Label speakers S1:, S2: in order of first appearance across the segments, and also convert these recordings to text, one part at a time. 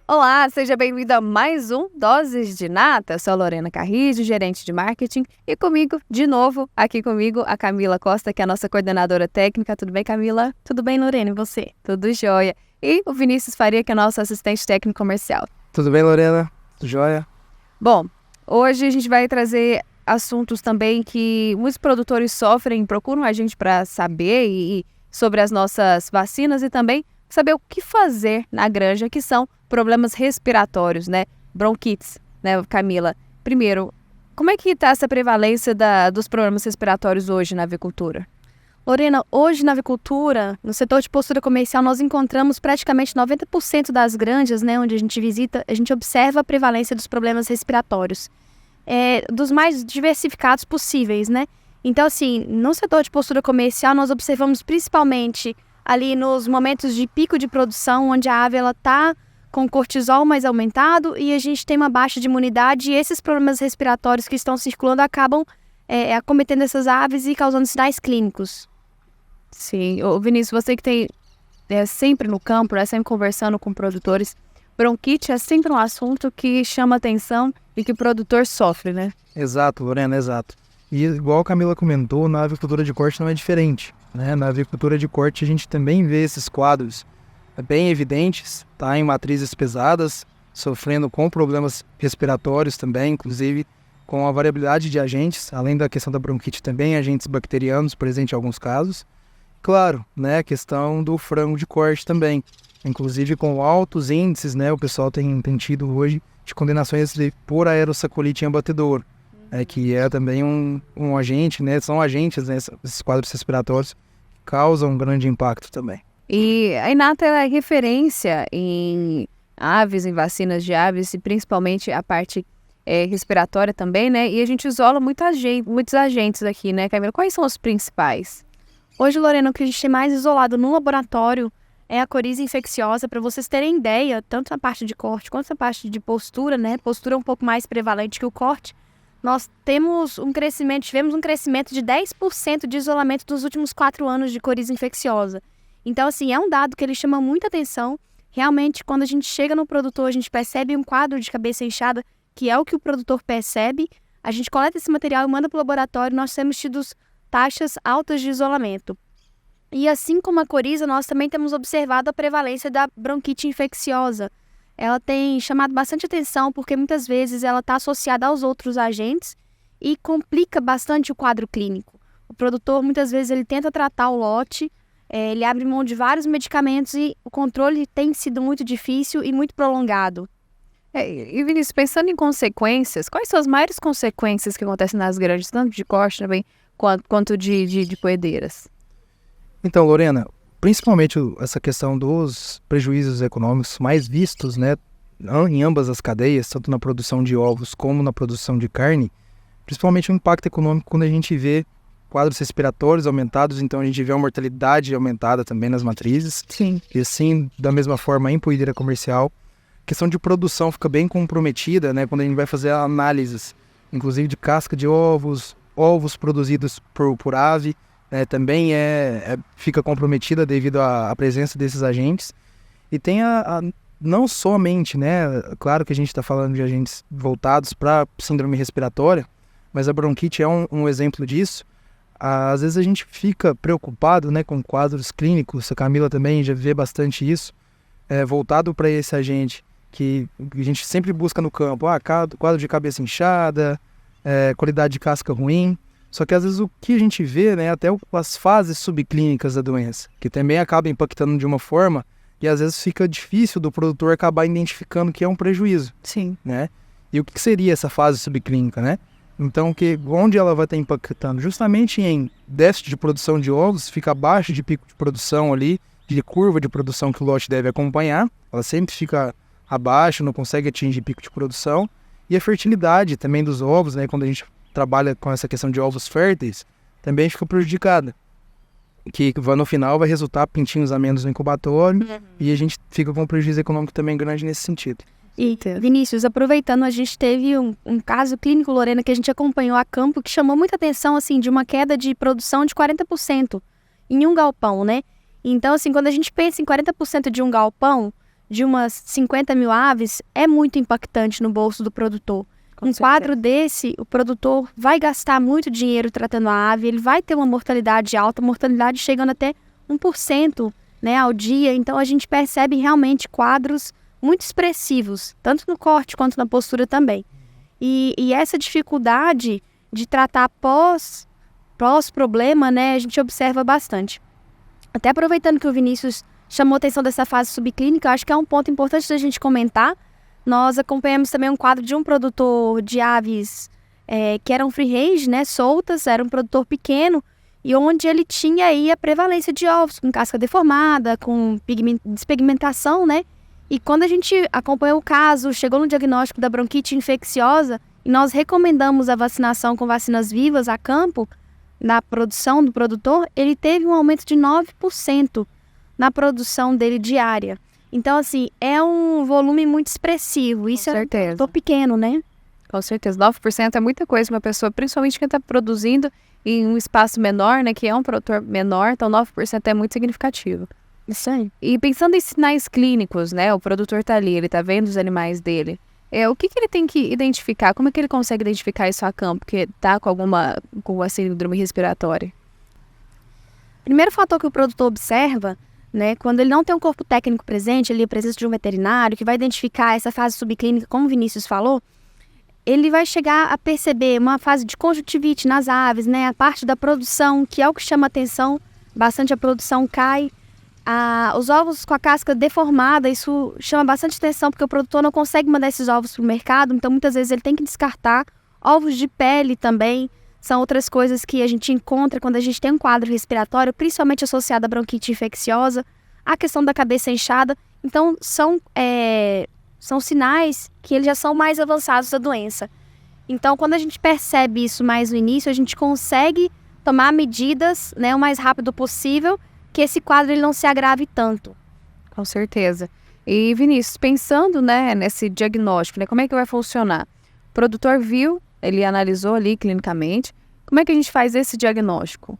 S1: Olá, seja bem-vindo a mais um Doses de Nata. Eu sou a Lorena Carrijo, gerente de marketing, e comigo, de novo, aqui comigo, a Camila Costa, que é a nossa coordenadora técnica. Tudo bem, Camila?
S2: Tudo bem, Lorena, e você?
S1: Tudo jóia. E o Vinícius Faria, que é nosso assistente técnico comercial.
S3: Tudo bem, Lorena? Tudo jóia?
S1: Bom, hoje a gente vai trazer assuntos também que muitos produtores sofrem, procuram a gente para saber e sobre as nossas vacinas e também saber o que fazer na granja, que são problemas respiratórios, né? Bronquites, né, Camila? Primeiro, como é que está essa prevalência dos problemas respiratórios hoje na avicultura?
S2: Lorena, hoje na avicultura, no setor de postura comercial, nós encontramos praticamente 90% das granjas, né, onde a gente visita, a gente observa a prevalência dos problemas respiratórios, dos mais diversificados possíveis, né? Então, assim, no setor de postura comercial, nós observamos principalmente ali nos momentos de pico de produção, onde a ave está com cortisol mais aumentado e a gente tem uma baixa de imunidade, e esses problemas respiratórios que estão circulando acabam acometendo essas aves e causando sinais clínicos.
S1: Sim, Vinícius, você que tem sempre no campo, sempre conversando com produtores, bronquite é sempre um assunto que chama atenção e que o produtor sofre, né?
S3: Exato, Lorena, exato. E igual a Camila comentou, na avicultura de corte não é diferente, né? Na avicultura de corte a gente também vê esses quadros bem evidentes, tá? Em matrizes pesadas, sofrendo com problemas respiratórios também, inclusive com a variabilidade de agentes, além da questão da bronquite também, agentes bacterianos presentes em alguns casos. Claro, né, a questão do frango de corte também, inclusive com altos índices, né, o pessoal tem tido hoje de condenações por aerossacolite em abatedouro, que é também um agente, né, são agentes, né, esses quadros respiratórios que causam um grande impacto também.
S1: E a Inata é referência em aves, em vacinas de aves, e principalmente a parte respiratória também, né, e a gente isola muitos agentes aqui, né, Camila? Quais são os principais?
S2: Hoje, Lorena, o que a gente tem mais isolado no laboratório é a coriza infecciosa. Para vocês terem ideia, tanto na parte de corte quanto na parte de postura, né? Postura é um pouco mais prevalente que o corte. Nós tivemos um crescimento de 10% de isolamento nos últimos 4 anos de coriza infecciosa. Então, assim, é um dado que ele chama muita atenção. Realmente, quando a gente chega no produtor, a gente percebe um quadro de cabeça inchada, que é o que o produtor percebe. A gente coleta esse material e manda para o laboratório. Nós temos tido taxas altas de isolamento. E assim como a coriza, nós também temos observado a prevalência da bronquite infecciosa. Ela tem chamado bastante atenção porque muitas vezes ela está associada aos outros agentes e complica bastante o quadro clínico. O produtor, muitas vezes, ele tenta tratar o lote, ele abre mão de vários medicamentos e o controle tem sido muito difícil e muito prolongado.
S1: E Vinícius, pensando em consequências, quais são as maiores consequências que acontecem nas granjas, tanto de corte também, quanto de poedeiras?
S3: Então, Lorena, principalmente essa questão dos prejuízos econômicos mais vistos, né, em ambas as cadeias, tanto na produção de ovos como na produção de carne, principalmente o impacto econômico quando a gente vê quadros respiratórios aumentados, então a gente vê a mortalidade aumentada também nas matrizes.
S1: Sim.
S3: E assim, da mesma forma, em poedeira comercial, a questão de produção fica bem comprometida, né, quando a gente vai fazer análises, inclusive de casca de ovos produzidos por ave, também fica comprometida devido à presença desses agentes. E tem não somente, né, claro que a gente está falando de agentes voltados para síndrome respiratória, mas a bronquite é um exemplo disso. Às vezes a gente fica preocupado, né, com quadros clínicos, a Camila também já vê bastante isso, voltado para esse agente que a gente sempre busca no campo, quadro de cabeça inchada, qualidade de casca ruim. Só que às vezes o que a gente vê, né, até as fases subclínicas da doença, que também acaba impactando de uma forma e às vezes fica difícil do produtor acabar identificando que é um prejuízo.
S1: Sim.
S3: Né? E o que seria essa fase subclínica, né? Então, onde ela vai estar impactando? Justamente em déficit de produção de ovos, fica abaixo de pico de produção ali, de curva de produção que o lote deve acompanhar, ela sempre fica abaixo, não consegue atingir pico de produção. E a fertilidade também dos ovos, né, quando a gente trabalha com essa questão de ovos férteis, também fica prejudicada. Que no final vai resultar pintinhos a menos no incubatório e a gente fica com um prejuízo econômico também grande nesse sentido.
S2: E, Vinícius, aproveitando, a gente teve um caso clínico, Lorena, que a gente acompanhou a campo, que chamou muita atenção, assim, de uma queda de produção de 40% em um galpão, né? Então, assim, quando a gente pensa em 40% de um galpão, de umas 50 mil aves é muito impactante no bolso do produtor.
S1: Com
S2: Um
S1: certeza.
S2: quadro desse, o produtor vai gastar muito dinheiro tratando a ave, ele vai ter uma mortalidade alta, mortalidade chegando até 1%, né, ao dia. Então, a gente percebe realmente quadros muito expressivos, tanto no corte quanto na postura também. E essa dificuldade de tratar pós-problema, né, a gente observa bastante. Até aproveitando que o Vinícius chamou a atenção dessa fase subclínica, eu acho que é um ponto importante da gente comentar. Nós acompanhamos também um quadro de um produtor de aves que eram free range, né, soltas, era um produtor pequeno, e onde ele tinha aí a prevalência de ovos com casca deformada, com despigmentação, né? E quando a gente acompanhou o caso, chegou no diagnóstico da bronquite infecciosa, e nós recomendamos a vacinação com vacinas vivas a campo, na produção do produtor, ele teve um aumento de 9% na produção dele diária. Então, assim, é um volume muito expressivo. Isso
S1: Com
S2: é um
S1: certeza.
S2: produtor pequeno, né?
S1: Com certeza, 9% é muita coisa para uma pessoa, principalmente quem está produzindo em um espaço menor, né, que é um produtor menor, então 9% é muito significativo.
S2: Isso aí.
S1: E pensando em sinais clínicos, né, o produtor está ali, ele está vendo os animais dele, o que ele tem que identificar? Como é que ele consegue identificar isso a campo, que está com a síndrome respiratória?
S2: Primeiro fator que o produtor observa, né, quando ele não tem um corpo técnico presente, ali a presença de um veterinário que vai identificar essa fase subclínica, como o Vinícius falou, ele vai chegar a perceber uma fase de conjuntivite nas aves, né, a parte da produção, que é o que chama atenção, bastante a produção cai. Os ovos com a casca deformada, isso chama bastante atenção, porque o produtor não consegue mandar esses ovos para o mercado, então muitas vezes ele tem que descartar. Ovos de pele também são outras coisas que a gente encontra quando a gente tem um quadro respiratório, principalmente associado à bronquite infecciosa, a questão da cabeça inchada. Então, são sinais que eles já são mais avançados da doença. Então, quando a gente percebe isso mais no início, a gente consegue tomar medidas, né, o mais rápido possível, que esse quadro ele não se agrave tanto.
S1: Com certeza. E, Vinícius, pensando, né, nesse diagnóstico, né, como é que vai funcionar? O produtor viu, ele analisou ali clinicamente, como é que a gente faz esse diagnóstico?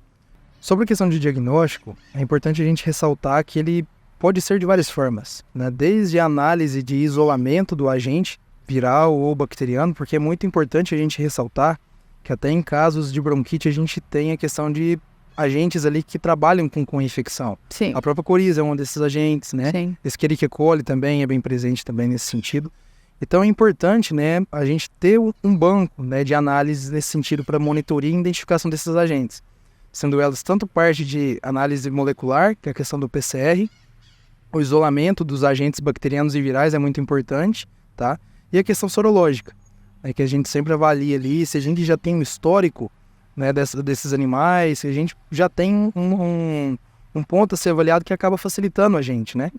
S3: Sobre a questão de diagnóstico, é importante a gente ressaltar que ele pode ser de várias formas, né? Desde a análise de isolamento do agente viral ou bacteriano, porque é muito importante a gente ressaltar que até em casos de bronquite a gente tem a questão de agentes ali que trabalham com infecção.
S1: Sim.
S3: A própria coriza é um desses agentes, né?
S1: Sim.
S3: Escherichia coli também é bem presente também nesse sentido. Então é importante, né, a gente ter um banco, né, de análises nesse sentido para monitoria e identificação desses agentes, sendo elas tanto parte de análise molecular, que é a questão do PCR, o isolamento dos agentes bacterianos e virais é muito importante, tá? E a questão sorológica, né, que a gente sempre avalia ali, se a gente já tem um histórico, né, desses animais, se a gente já tem um ponto a ser avaliado que acaba facilitando a gente, né?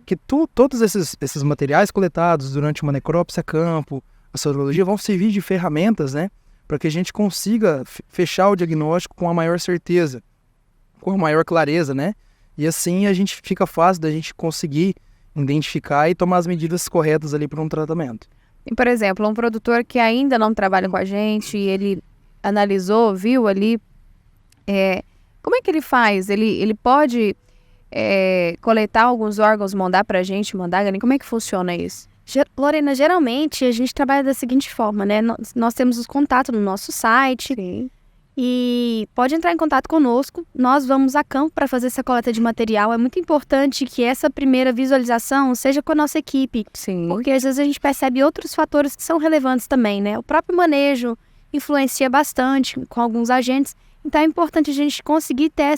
S3: Que todos esses materiais coletados durante uma necrópsia a campo, a sorologia, vão servir de ferramentas, né, para que a gente consiga fechar o diagnóstico com a maior certeza, com a maior clareza, né? E assim a gente fica fácil da gente conseguir identificar e tomar as medidas corretas ali para um tratamento.
S1: E, por exemplo, um produtor que ainda não trabalha com a gente, ele analisou, viu ali, como é que ele faz? Ele pode coletar alguns órgãos, mandar pra gente, como é que funciona isso?
S2: Lorena, geralmente a gente trabalha da seguinte forma, né? Nós temos os contatos no nosso site.
S1: Sim.
S2: E pode entrar em contato conosco, nós vamos a campo para fazer essa coleta de material. É muito importante que essa primeira visualização seja com a nossa equipe,
S1: Sim.
S2: porque às vezes a gente percebe outros fatores que são relevantes também, né? O próprio manejo influencia bastante com alguns agentes, então é importante a gente conseguir ter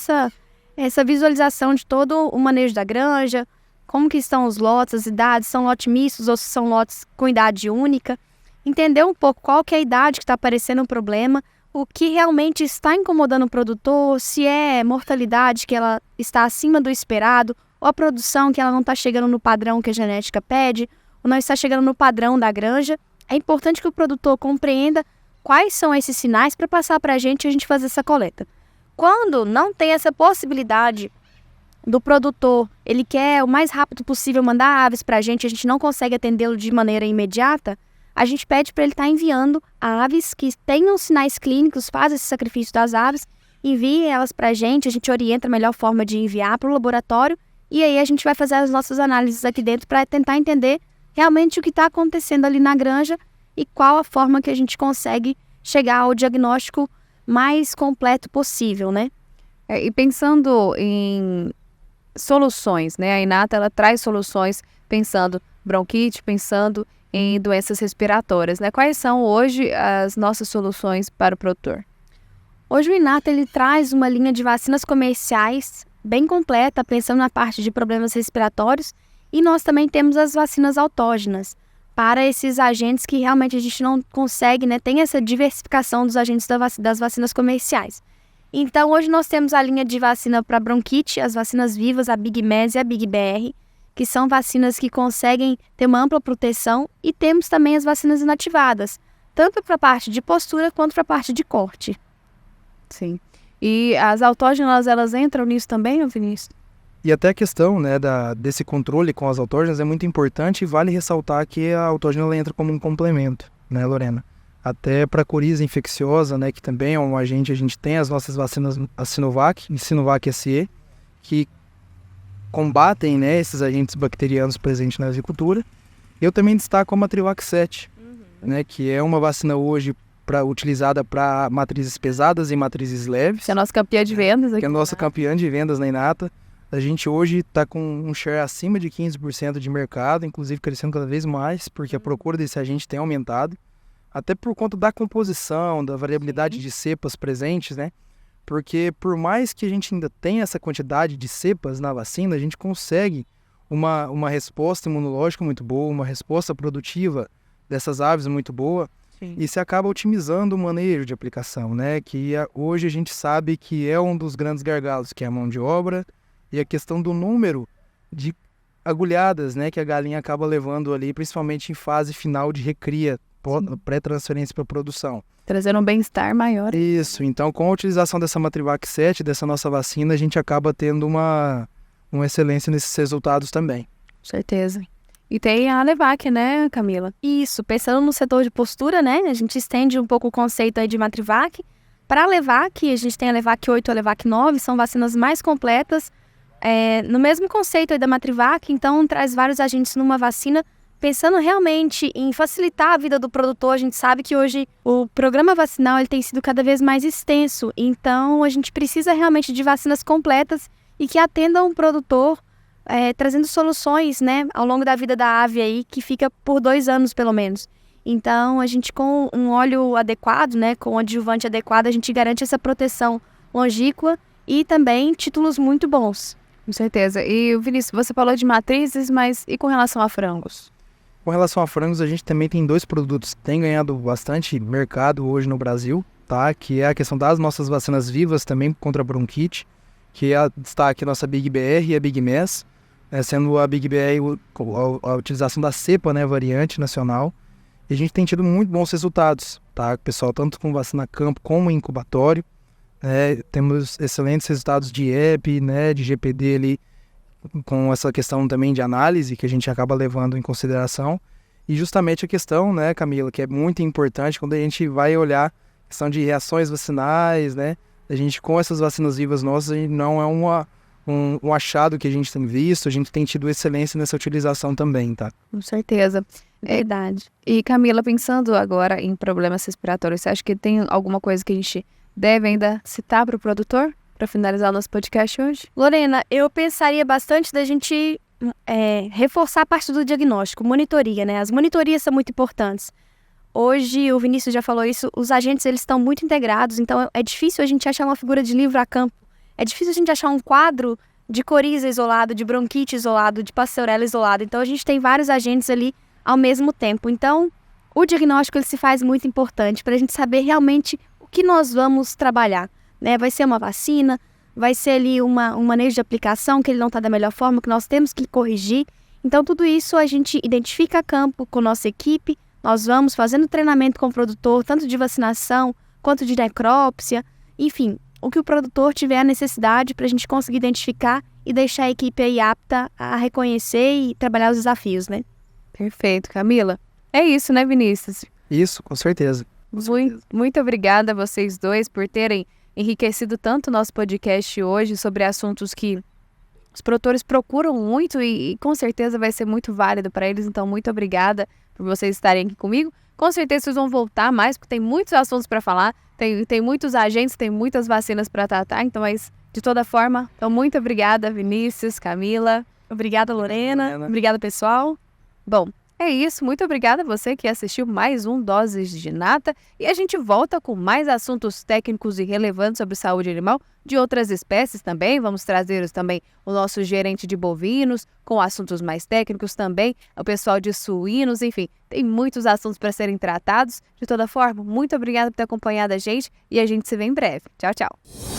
S2: essa visualização de todo o manejo da granja, como que estão os lotes, as idades, são lotes mistos ou se são lotes com idade única, entender um pouco qual que é a idade que está aparecendo o problema, o que realmente está incomodando o produtor, se é mortalidade que ela está acima do esperado, ou a produção que ela não está chegando no padrão que a genética pede, ou não está chegando no padrão da granja. É importante que o produtor compreenda quais são esses sinais para passar para a gente fazer essa coleta. Quando não tem essa possibilidade do produtor, ele quer o mais rápido possível mandar aves para a gente não consegue atendê-lo de maneira imediata, a gente pede para ele estar enviando aves que tenham sinais clínicos, faz esse sacrifício das aves, envie elas para a gente orienta a melhor forma de enviar para o laboratório E aí a gente vai fazer as nossas análises aqui dentro para tentar entender realmente o que está acontecendo ali na granja e qual a forma que a gente consegue chegar ao diagnóstico mais completo possível, né?
S1: E pensando em soluções, né? A Inata, ela traz soluções pensando bronquite, pensando em doenças respiratórias, né? Quais são hoje as nossas soluções para o produtor?
S2: Hoje o Inata, ele traz uma linha de vacinas comerciais bem completa, pensando na parte de problemas respiratórios, e nós também temos as vacinas autógenas, para esses agentes que realmente a gente não consegue, né? Tem essa diversificação dos agentes das vacinas comerciais. Então, hoje nós temos a linha de vacina para bronquite, as vacinas vivas, a Big Mes e a Big BR, que são vacinas que conseguem ter uma ampla proteção, e temos também as vacinas inativadas, tanto para a parte de postura quanto para a parte de corte.
S1: Sim. E as autógenas, elas entram nisso também, Vinícius?
S3: E até a questão, né, desse controle com as autógenas é muito importante, e vale ressaltar que a autógena ela entra como um complemento, né, Lorena? Até para a coriza infecciosa, né, que também é um agente, a gente tem as nossas vacinas, a Sinovac e Sinovac SE, que combatem, né, esses agentes bacterianos presentes na avicultura. Eu também destaco a Matrivac 7, né, que é uma vacina hoje utilizada para matrizes pesadas e matrizes leves.
S1: Que é a nossa campeã de vendas aqui.
S3: Que é a nossa campeã de vendas na Inata. A gente hoje está com um share acima de 15% de mercado, inclusive crescendo cada vez mais, porque a procura desse agente tem aumentado. Até por conta da composição, da variabilidade de cepas presentes, né? Porque por mais que a gente ainda tenha essa quantidade de cepas na vacina, a gente consegue uma resposta imunológica muito boa, uma resposta produtiva dessas aves muito boa. Sim. E se acaba otimizando o manejo de aplicação, né? Que hoje a gente sabe que é um dos grandes gargalos, que é a mão de obra e a questão do número de agulhadas, né? Que a galinha acaba levando ali, principalmente em fase final de recria, pré-transferência para produção.
S1: Trazendo um bem-estar maior.
S3: Isso, então com a utilização dessa Matrivac 7, dessa nossa vacina, a gente acaba tendo uma excelência nesses resultados também.
S1: Com certeza. E tem a Levac, né, Camila?
S2: Isso, pensando no setor de postura, né, a gente estende um pouco o conceito aí de Matrivac. Para a Levac, a gente tem a Levac 8 e a Levac 9, são vacinas mais completas, no mesmo conceito aí da Matrivac, então traz vários agentes numa vacina, pensando realmente em facilitar a vida do produtor. A gente sabe que hoje o programa vacinal ele tem sido cada vez mais extenso, então a gente precisa realmente de vacinas completas e que atendam o produtor, trazendo soluções, né, ao longo da vida da ave aí, que fica por 2 anos pelo menos. Então a gente, com um óleo adequado, né, com um adjuvante adequado, a gente garante essa proteção longínqua e também títulos muito bons.
S1: Com certeza. E, Vinícius, você falou de matrizes, mas e com relação a frangos?
S3: Com relação a frangos, a gente também tem 2 produtos que têm ganhado bastante mercado hoje no Brasil, tá? Que é a questão das nossas vacinas vivas também contra a bronquite, que está aqui a nossa Big BR e a Big Mes, sendo a Big BR a utilização da cepa, né, variante nacional. E a gente tem tido muito bons resultados, tá? Pessoal, tanto com vacina campo como em incubatório. Temos excelentes resultados de EP, né, de GPD ali, com essa questão também de análise que a gente acaba levando em consideração. E justamente a questão, né, Camila, que é muito importante quando a gente vai olhar a questão de reações vacinais, né? A gente, com essas vacinas vivas nossas, a gente não é um achado que a gente tem visto, a gente tem tido excelência nessa utilização também, tá?
S1: Com certeza.
S2: Verdade.
S1: E Camila, pensando agora em problemas respiratórios, você acha que tem alguma coisa que a gente deve ainda citar para o produtor, para finalizar o nosso podcast hoje?
S2: Lorena, eu pensaria bastante da gente reforçar a parte do diagnóstico, monitoria, né? As monitorias são muito importantes. Hoje, o Vinícius já falou isso, os agentes eles estão muito integrados, então é difícil a gente achar uma figura de livro a campo. É difícil a gente achar um quadro de coriza isolado, de bronquite isolado, de pasteurela isolado. Então, a gente tem vários agentes ali ao mesmo tempo. Então, o diagnóstico ele se faz muito importante para a gente saber realmente o que nós vamos trabalhar, né? Vai ser uma vacina, vai ser ali um manejo de aplicação que ele não está da melhor forma, que nós temos que corrigir. Então, tudo isso a gente identifica a campo com nossa equipe, nós vamos fazendo treinamento com o produtor, tanto de vacinação quanto de necrópsia, enfim, o que o produtor tiver a necessidade para a gente conseguir identificar e deixar a equipe aí apta a reconhecer e trabalhar os desafios, né?
S1: Perfeito, Camila. É isso, né, Vinícius?
S3: Isso, com certeza.
S1: Muito obrigada a vocês dois por terem enriquecido tanto o nosso podcast hoje sobre assuntos que os produtores procuram muito e com certeza vai ser muito válido para eles. Então, muito obrigada por vocês estarem aqui comigo. Com certeza vocês vão voltar mais, porque tem muitos assuntos para falar, tem muitos agentes, tem muitas vacinas para tratar. Então, mas de toda forma, então muito obrigada, Vinícius, Camila.
S2: Obrigada, Lorena. Obrigada, pessoal.
S1: Bom, é isso. Muito obrigada a você que assistiu mais um Doses de Nata. E a gente volta com mais assuntos técnicos e relevantes sobre saúde animal de outras espécies também. Vamos trazer também o nosso gerente de bovinos com assuntos mais técnicos também, o pessoal de suínos, enfim. Tem muitos assuntos para serem tratados. De toda forma, muito obrigada por ter acompanhado a gente e a gente se vê em breve. Tchau, tchau.